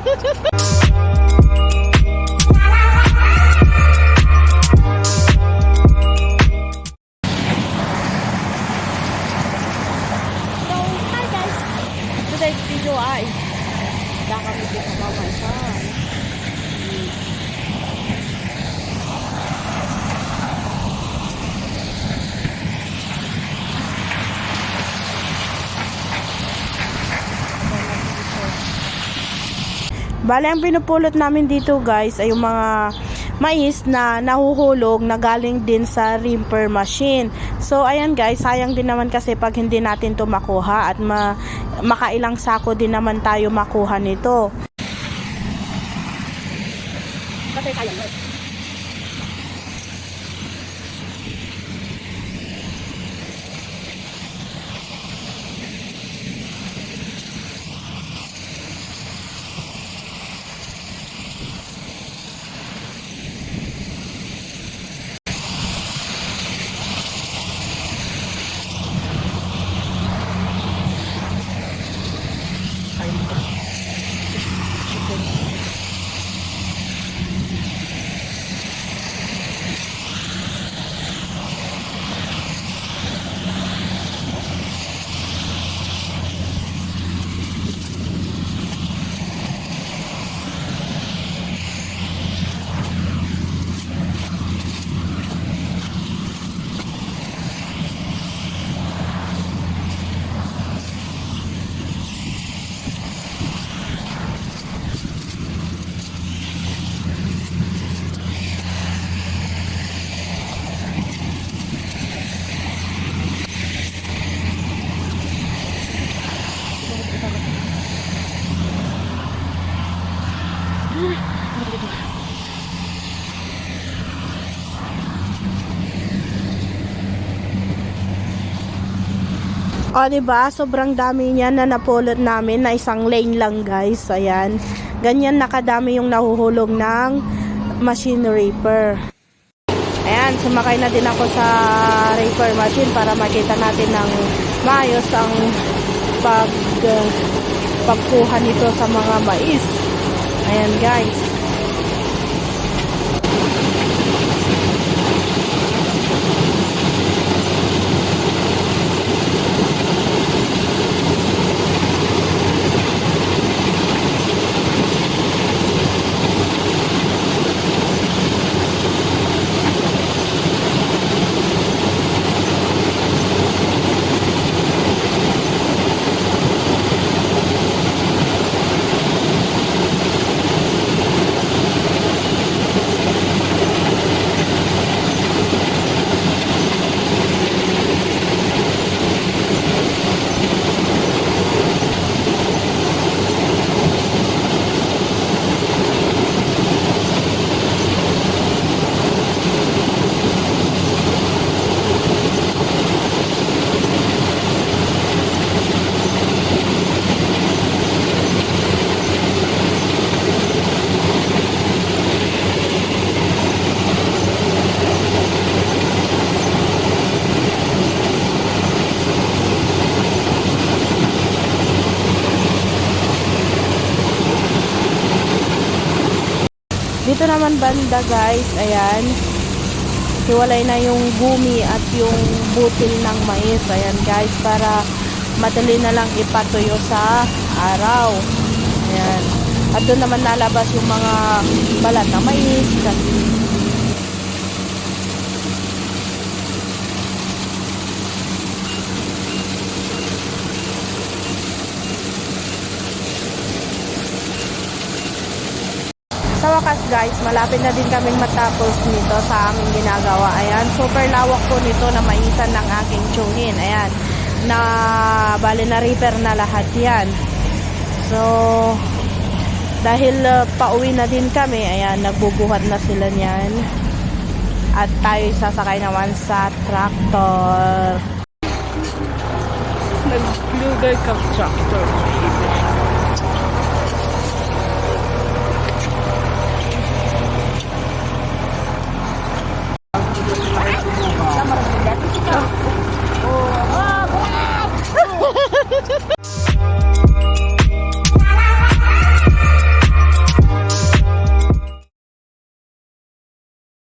Today's video ay kami dito sa Mamansan. Bale, ang pinupulot namin dito guys ay yung mga mais na nahuhulog na galing din sa rimper machine. So ayan guys, sayang din naman kasi pag hindi natin to makuha at makailang sako din naman tayo makuha nito. Kasi sayang guys. O, diba? Sobrang dami niyan na napulot namin na isang lane lang, guys. Ayan. Ganyan nakadami yung nahuhulog ng machine reaper. Ayan, sumakay na din ako sa reaper machine para makita natin ng maayos ang pagkuha nito sa mga mais. Ayan, guys. Dito naman banda guys, ayan, hiwalay na yung gumi at yung butil ng mais. Ayan guys, para madali na lang ipatuyo sa araw. Ayan, at doon naman nalabas yung mga balat na mais. Sa wakas guys, malapit na din kaming matapos nito sa aming ginagawa. Ayan, super lawak po nito na maisan ng aking tsuhin. Ayan, na bali na repair na lahat yan. So, dahil pauwi na din kami, ayan, nagbubuhat na sila niyan. At tayo sasakay naman sa tractor. Naglugay kang tractor.